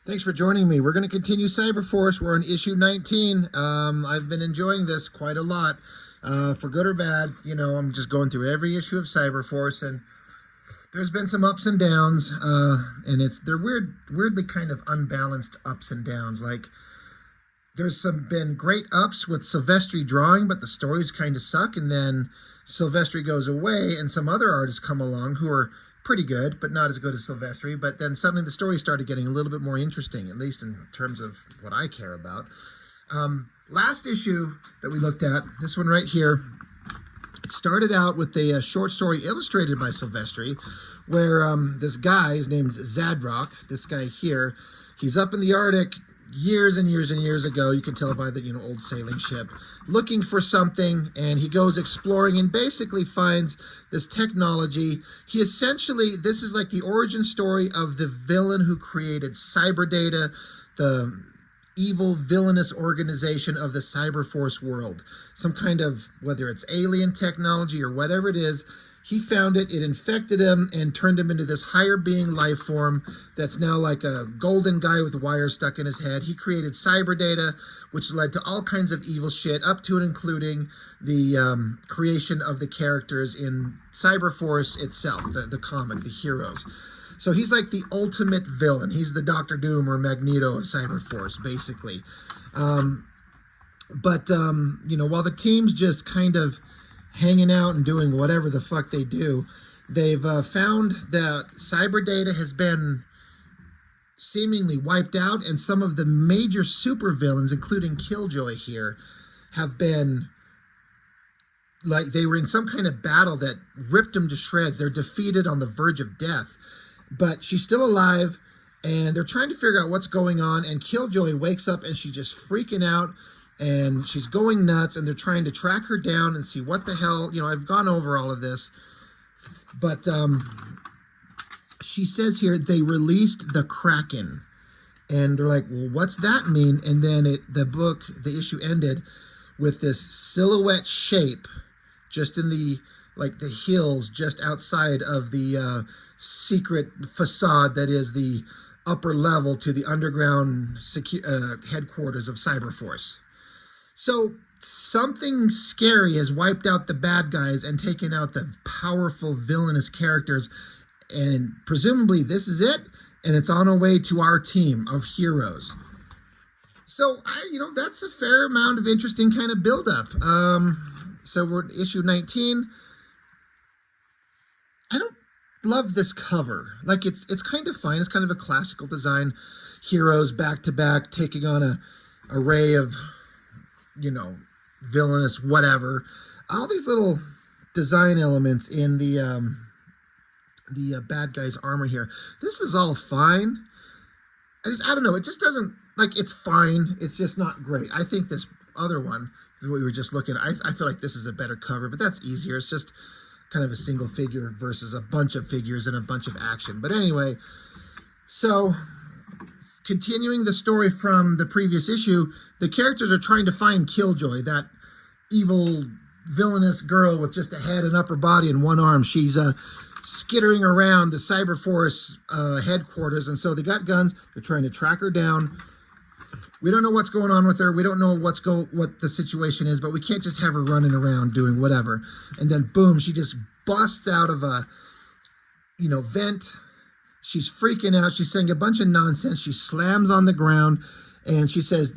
Thanks for joining me. We're going to continue Cyberforce. We're on issue 19. I've been enjoying this quite a lot, for good or bad. You know, I'm just going through every issue of Cyberforce, and there's been some ups and downs, and they're weirdly kind of unbalanced ups and downs. Like there's been great ups with Silvestri drawing, but the stories kind of suck, and then Silvestri goes away, and some other artists come along who are pretty good, but not as good as Silvestri. But then suddenly the story started getting a little bit more interesting, at least in terms of what I care about. Last issue that we looked at, this one right here, it started out with a short story illustrated by Silvestri, where this guy, his name's Zadrock, this guy here, he's up in the Arctic years and years and years ago. You can tell by the old sailing ship, looking for something, and he goes exploring and basically finds this technology. He essentially, this is like the origin story of the villain who created Cyberdata, the evil villainous organization of the Cyberforce world. Some kind of, whether it's alien technology or whatever it is, he found it, it infected him and turned him into this higher being life form that's now like a golden guy with wires stuck in his head. He created Cyberdata, which led to all kinds of evil shit, up to and including the creation of the characters in Cyberforce itself, the comic, the heroes. So he's like the ultimate villain. He's the Doctor Doom or Magneto of Cyberforce, basically. While the team's just kind of hanging out and doing whatever the fuck they do, they've found that Cyberdata has been seemingly wiped out, and some of the major supervillains, including Killjoy here, have been, like, they were in some kind of battle that ripped them to shreds. They're defeated on the verge of death, but she's still alive, and they're trying to figure out what's going on, and Killjoy wakes up and she's just freaking out, and she's going nuts, and they're trying to track her down and see what the hell, I've gone over all of this, but she says here they released the Kraken, and they're like, well, what's that mean? And then the issue ended with this silhouette shape just in the hills just outside of the secret facade that is the upper level to the underground headquarters of Cyberforce. So something scary has wiped out the bad guys and taken out the powerful villainous characters, and presumably this is it, and it's on our way to our team of heroes. So that's a fair amount of interesting kind of buildup. So we're at issue 19. I don't love this cover. Like, it's kind of fine. It's kind of a classical design, heroes back to back taking on a array of villainous whatever, all these little design elements in the bad guy's armor here. This is all fine. I don't know, it just doesn't, like, it's fine, it's just not great. I think this other one, what we were just looking at, I feel like this is a better cover, but that's easier. It's just kind of a single figure versus a bunch of figures and a bunch of action. But anyway, so continuing the story from the previous issue, the characters are trying to find Killjoy, that evil, villainous girl with just a head and upper body and one arm. She's skittering around the Cyberforce headquarters, and so they got guns. They're trying to track her down. We don't know what's going on with her. We don't know what the situation is, but we can't just have her running around doing whatever. And then, boom, she just busts out of a, vent. She's freaking out. She's saying a bunch of nonsense. She slams on the ground, and she says,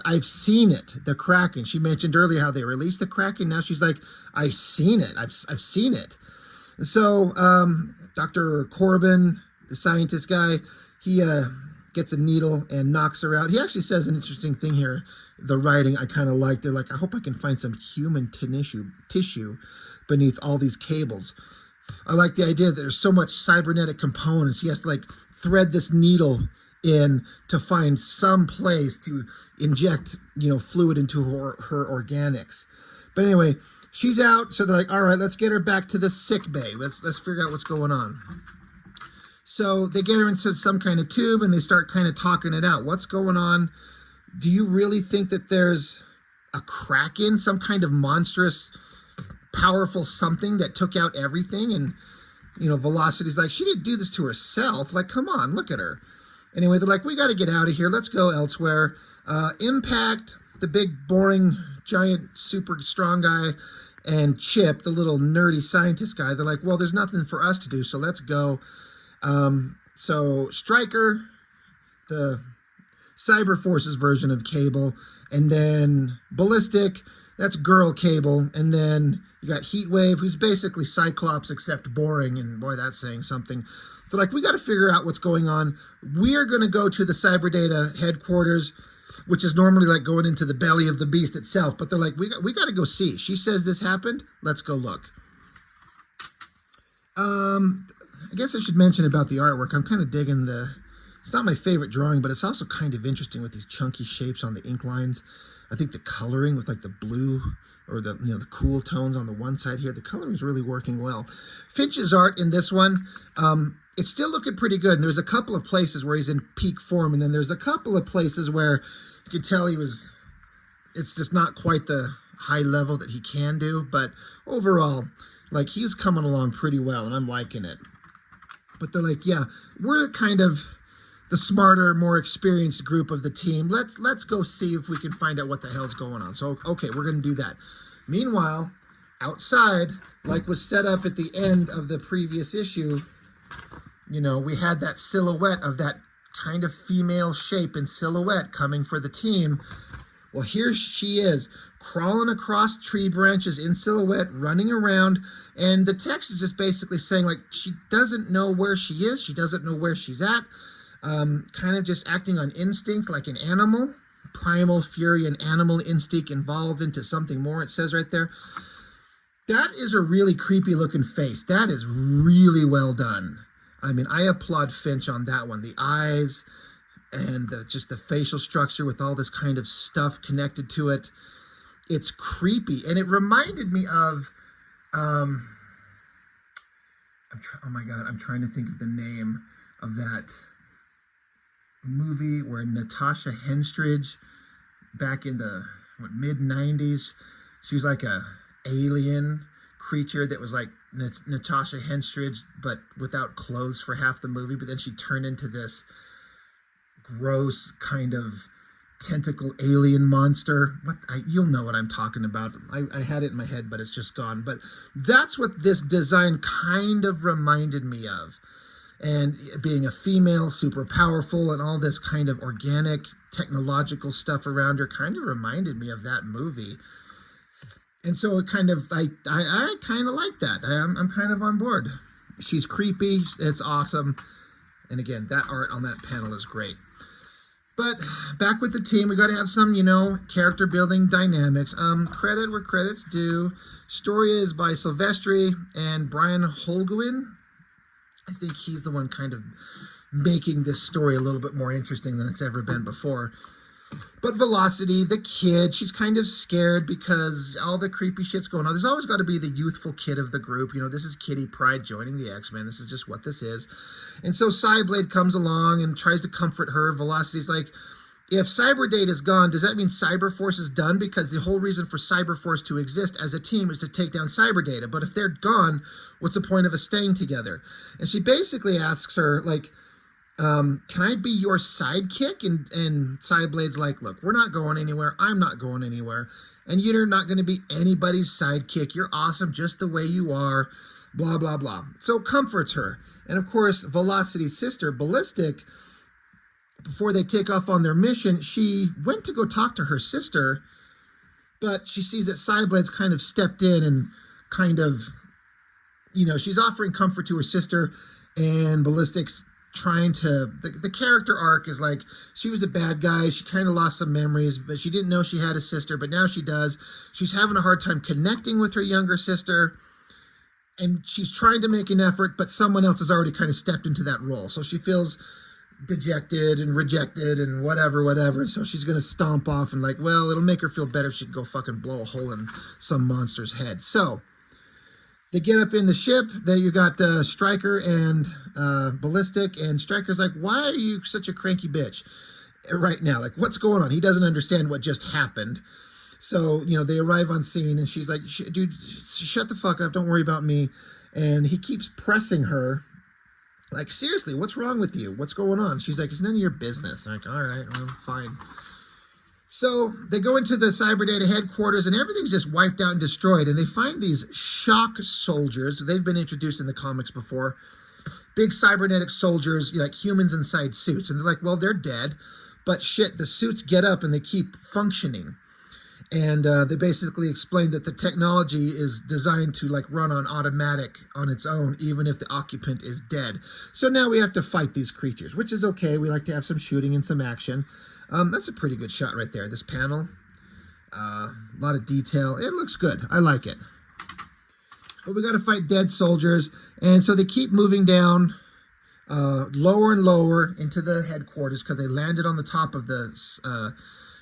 I've seen it, the Kraken. She mentioned earlier how they released the Kraken. Now she's like, I've seen it. I've seen it. And so Dr. Corbin, the scientist guy, he gets a needle and knocks her out. He actually says an interesting thing here. The writing I kind of like. They're like, I hope I can find some human tissue beneath all these cables. I like the idea that there's so much cybernetic components. He has to thread this needle in to find some place to inject, fluid into her organics. But anyway, she's out. So they're like, all right, let's get her back to the sick bay. Let's figure out what's going on. So they get her into some kind of tube and they start kind of talking it out. What's going on? Do you really think that there's a Kraken, some kind of monstrous, powerful something that took out everything? And Velocity's like, she didn't do this to herself. Like, come on, look at her. Anyway, they're like, we got to get out of here. Let's go elsewhere. Impact, the big, boring, giant, super strong guy, and Chip, the little nerdy scientist guy, they're like, well, there's nothing for us to do, so let's go. So Stryker, the Cyberforce's version of Cable, and then Ballistic, that's Girl Cable, and then you got Heatwave, who's basically Cyclops except boring, and boy, that's saying something. They're like, we got to figure out what's going on. We're going to go to the Cyberdata headquarters, which is normally like going into the belly of the beast itself, but they're like, we got to go see. She says this happened. Let's go look. I guess I should mention about the artwork. I'm kind of digging it's not my favorite drawing, but it's also kind of interesting with these chunky shapes on the ink lines. I think the coloring with like the blue or the the cool tones on the one side here, the coloring is really working well. Finch's art in this one, it's still looking pretty good. And there's a couple of places where he's in peak form, and then there's a couple of places where you can tell it's just not quite the high level that he can do. But overall, like, he's coming along pretty well, and I'm liking it. But they're like, yeah, we're kind of the smarter, more experienced group of the team. Let's go see if we can find out what the hell's going on. So, okay, we're going to do that. Meanwhile, outside, like was set up at the end of the previous issue, we had that silhouette of that kind of female shape in silhouette coming for the team. Well, here she is, crawling across tree branches in silhouette, running around, and the text is just basically saying, like, she doesn't know where she is, she doesn't know where she's at, kind of just acting on instinct like an animal, primal fury and animal instinct involved into something more, it says right there. That is a really creepy looking face. That is really well done. I mean, I applaud Finch on that one. The eyes and just the facial structure with all this kind of stuff connected to it. It's creepy. And it reminded me of, oh my God, I'm trying to think of the name of that movie where Natasha Henstridge, back in the mid-90s, she was like a alien creature that was like Natasha Henstridge, but without clothes for half the movie. But then she turned into this gross kind of tentacle alien monster. You'll know what I'm talking about. I had it in my head, but it's just gone. But that's what this design kind of reminded me of. And being a female, super powerful, and all this kind of organic, technological stuff around her kind of reminded me of that movie. And so it kind of, I kind of like that. I'm kind of on board. She's creepy. It's awesome. And again, that art on that panel is great. But back with the team, we got to have some, character building dynamics. Credit where credit's due. Story is by Silvestri and Brian Holguin. I think he's the one kind of making this story a little bit more interesting than it's ever been before. But Velocity, the kid, she's kind of scared because all the creepy shit's going on. There's always got to be the youthful kid of the group. This is Kitty Pryde joining the X-Men. This is just what this is. And so Cyblade comes along and tries to comfort her. Velocity's like, if Cyberdate is gone, does that mean Cyberforce is done? Because the whole reason for Cyberforce to exist as a team is to take down Cyberdata. But if they're gone, what's the point of us staying together? And she basically asks her, like, can I be your sidekick? And Cyblade's like, look, we're not going anywhere. I'm not going anywhere. And you're not going to be anybody's sidekick. You're awesome just the way you are. Blah, blah, blah. So comforts her. And of course, Velocity's sister, Ballistic, before they take off on their mission, she went to go talk to her sister, but she sees that Cyblade's kind of stepped in and kind of, she's offering comfort to her sister, and Ballistic's trying to, the character arc is like, she was a bad guy, she kind of lost some memories, but she didn't know she had a sister, but now she does. She's having a hard time connecting with her younger sister, and she's trying to make an effort, but someone else has already kind of stepped into that role, so she feels dejected and rejected and whatever, so she's gonna stomp off and like, well, it'll make her feel better if she can go fucking blow a hole in some monster's head. So they get up in the ship. There you got Stryker and Ballistic, and Stryker's like, why are you such a cranky bitch right now? Like, what's going on? He doesn't understand what just happened. So, they arrive on scene, and she's like, dude, shut the fuck up. Don't worry about me. And he keeps pressing her. Like, seriously, what's wrong with you? What's going on? She's like, it's none of your business. I'm like, all right, well, fine. So they go into the Cyberdata headquarters and everything's just wiped out and destroyed. And they find these shock soldiers. They've been introduced in the comics before. Big cybernetic soldiers, like humans inside suits. And they're like, well, they're dead. But shit, the suits get up and they keep functioning. And they basically explained that the technology is designed to like run on automatic on its own, even if the occupant is dead. So now we have to fight these creatures, which is okay. We like to have some shooting and some action. That's a pretty good shot right there. This panel, a lot of detail. It looks good. I like it. But we got to fight dead soldiers. And so they keep moving down lower and lower into the headquarters because they landed on the top of the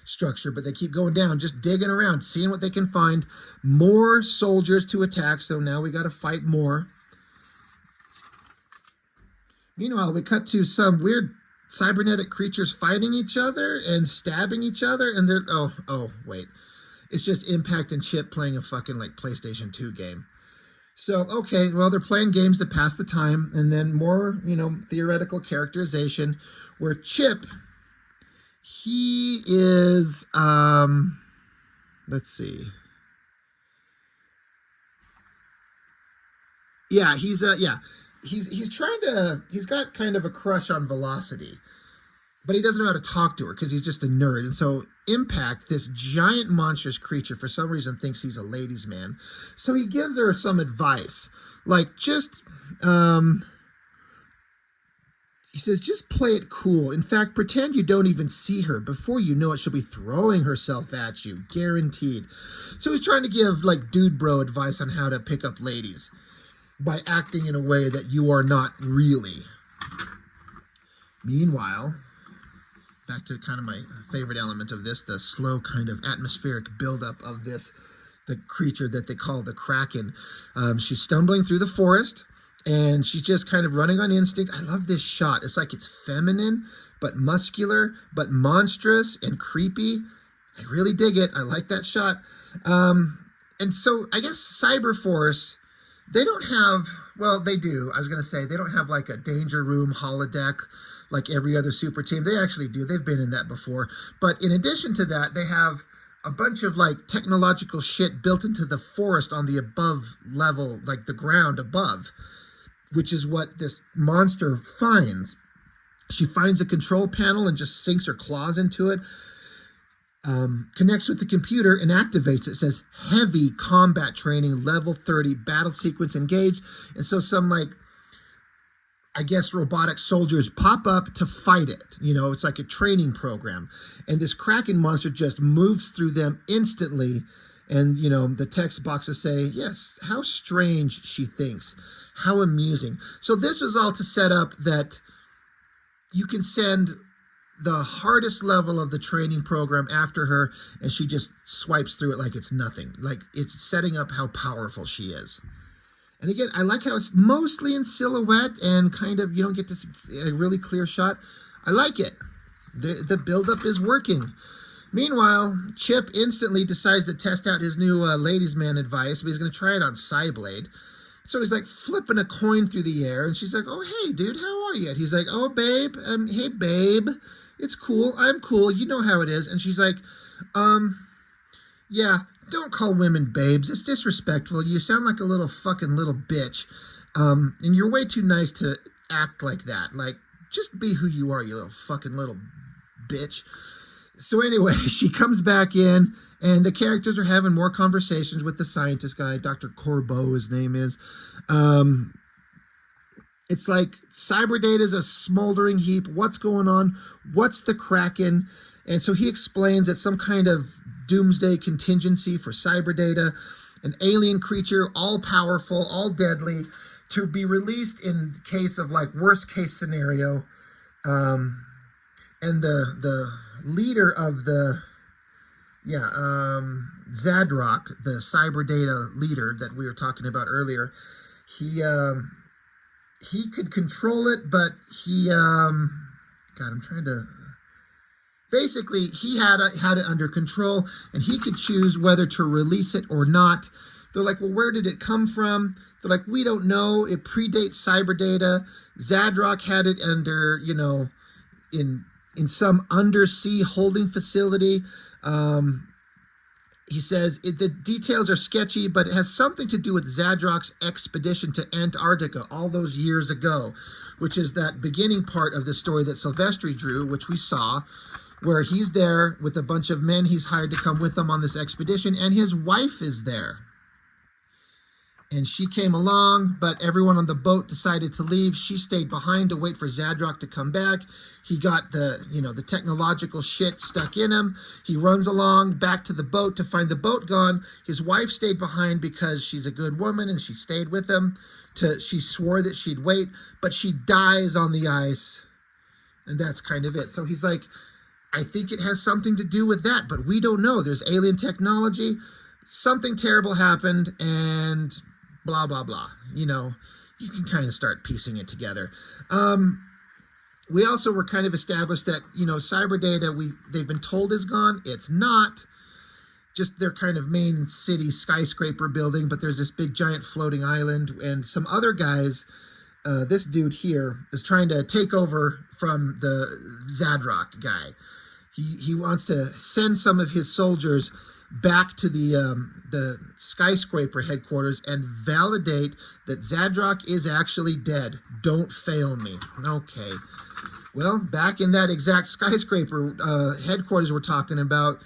structure, but they keep going down, just digging around, seeing what they can find. More soldiers to attack, so now we got to fight more. Meanwhile, we cut to some weird cybernetic creatures fighting each other and stabbing each other, and they're wait, it's just Impact and Chip playing a fucking like PlayStation 2 game. So okay, well, they're playing games to pass the time, and then more theoretical characterization where Chip, he is let's see, yeah, he's got kind of a crush on Velocity, but he doesn't know how to talk to her because he's just a nerd. And so Impact, this giant monstrous creature, for some reason thinks he's a ladies' man. So he gives her some advice, like just he says, just play it cool. In fact, pretend you don't even see her. Before you know it, she'll be throwing herself at you, guaranteed. So he's trying to give like dude bro advice on how to pick up ladies by acting in a way that you are not really. Meanwhile, back to kind of my favorite element of this, the slow kind of atmospheric buildup of this, the creature that they call the Kraken. She's stumbling through the forest, and she's just kind of running on instinct. I love this shot. It's like it's feminine, but muscular, but monstrous and creepy. I really dig it. I like that shot. And so I guess Cyberforce, they don't have, well, they do. I was going to say, they don't have like a danger room holodeck like every other super team. They actually do. They've been in that before. But in addition to that, they have a bunch of like technological shit built into the forest on the above level, like the ground above, which is what this monster finds. She finds a control panel and just sinks her claws into it, connects with the computer and activates it. It says heavy combat training, level 30, battle sequence engaged. And so some like, I guess, robotic soldiers pop up to fight it. It's like a training program. And this Kraken monster just moves through them instantly. And, the text boxes say, yes, how strange she thinks. How amusing. So this was all to set up that you can send the hardest level of the training program after her, and she just swipes through it like it's nothing. Like, it's setting up how powerful she is. And again, I like how it's mostly in silhouette and kind of, you don't get to see a really clear shot. I like it. The buildup is working. Meanwhile, Chip instantly decides to test out his new ladies' man advice, but he's going to try it on Cyblade. So he's like flipping a coin through the air, and she's like, oh, hey, dude, how are you? And he's like, oh, babe, hey, babe, it's cool, I'm cool, you know how it is. And she's like, yeah, don't call women babes, it's disrespectful, you sound like a little fucking little bitch, and you're way too nice to act like that. Like, just be who you are, you little fucking little bitch. So anyway, she comes back in, and the characters are having more conversations with the scientist guy, Dr. Corbeau, his name is. It's like Cyberdata is a smoldering heap. What's going on? What's the Kraken? And so he explains it's some kind of doomsday contingency for Cyberdata, an alien creature, all powerful, all deadly, to be released in case of like worst case scenario. And the leader of the Zadrock, the Cyberdata leader that we were talking about earlier, he could control it, but basically he had it under control, and he could choose whether to release it or not. They're like, well, where did it come from? They're like, we don't know. It predates cyber data. Zadrock had it under, in some undersea holding facility. He says the details are sketchy, but it has something to do with Zadrock's expedition to Antarctica all those years ago, which is that beginning part of the story that Silvestri drew, which we saw, where he's there with a bunch of men he's hired to come with him on this expedition, and his wife is there. And she came along, but everyone on the boat decided to leave. She stayed behind to wait for Zadrock to come back. He got the technological shit stuck in him. He runs along back to the boat to find the boat gone. His wife stayed behind because she's a good woman and she stayed with him. She swore that she'd wait, but she dies on the ice. And that's kind of it. So he's like, I think it has something to do with that, but we don't know. There's alien technology. Something terrible happened, and blah, blah, blah. You can kind of start piecing it together. We also were kind of established that, cyber data, they've been told is gone. It's not. Just their kind of main city skyscraper building, but there's this big giant floating island, and some other guys, this dude here is trying to take over from the Zadrock guy. He wants to send some of his soldiers back to the skyscraper headquarters and validate that Zadrock is actually dead. Don't fail me. Okay. Well, back in that exact skyscraper headquarters we're talking about,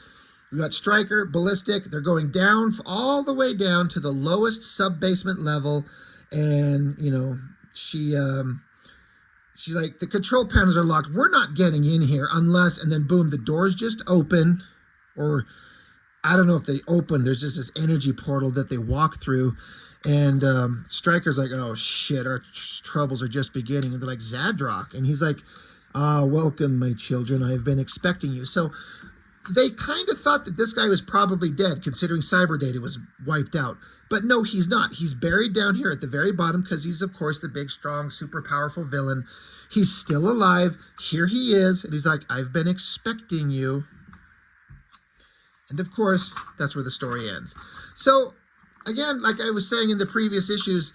we got Stryker, Ballistic. They're going down, all the way down to the lowest sub-basement level, and, she's like, the control panels are locked. We're not getting in here unless, and then boom, the doors just open, or I don't know if they open. There's just this energy portal that they walk through, and Stryker's like, oh shit, our troubles are just beginning. And they're like, Zadrock, and he's like, welcome, my children. I have been expecting you. So they kind of thought that this guy was probably dead, considering cyber data was wiped out. But no, he's not. He's buried down here at the very bottom because he's, of course, the big, strong, super powerful villain. He's still alive. Here he is. And he's like, I've been expecting you. And, of course, that's where the story ends. So, again, like I was saying in the previous issues,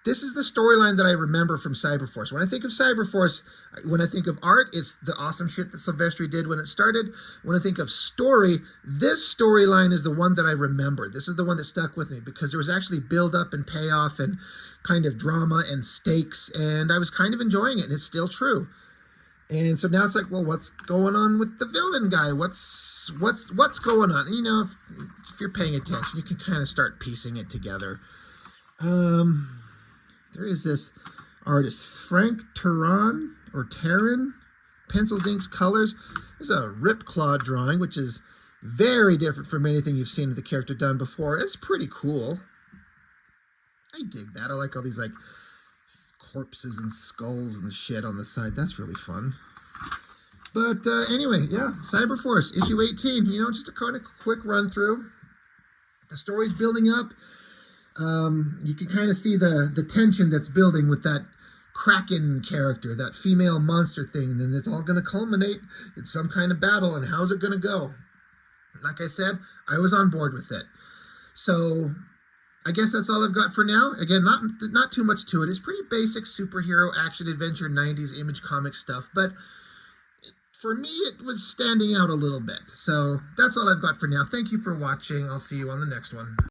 this is the storyline that I remember from Cyberforce. When I think of Cyberforce, when I think of art, it's the awesome shit that Silvestri did when it started. When I think of story, this storyline is the one that I remember. This is the one that stuck with me because there was actually build-up and payoff and kind of drama and stakes, and I was kind of enjoying it, and it's still true. And so now it's like, well, what's going on with the villain guy? What's going on? And, if you're paying attention, you can kind of start piecing it together. There is this artist, Frank Terran, pencils, inks, colors. There's a Ripclaw drawing, which is very different from anything you've seen the character done before. It's pretty cool. I dig that. I like all these, like, corpses and skulls and shit on the side. That's really fun. But anyway, yeah, Cyberforce, issue 18. Just a kind of quick run through. The story's building up. You can kind of see the tension that's building with that Kraken character, that female monster thing, and then it's all going to culminate in some kind of battle, and how's it going to go? Like I said, I was on board with it. So I guess that's all I've got for now. Again, not too much to it. It's pretty basic superhero action adventure 90s Image comic stuff, but for me it was standing out a little bit. So that's all I've got for now. Thank you for watching. I'll see you on the next one.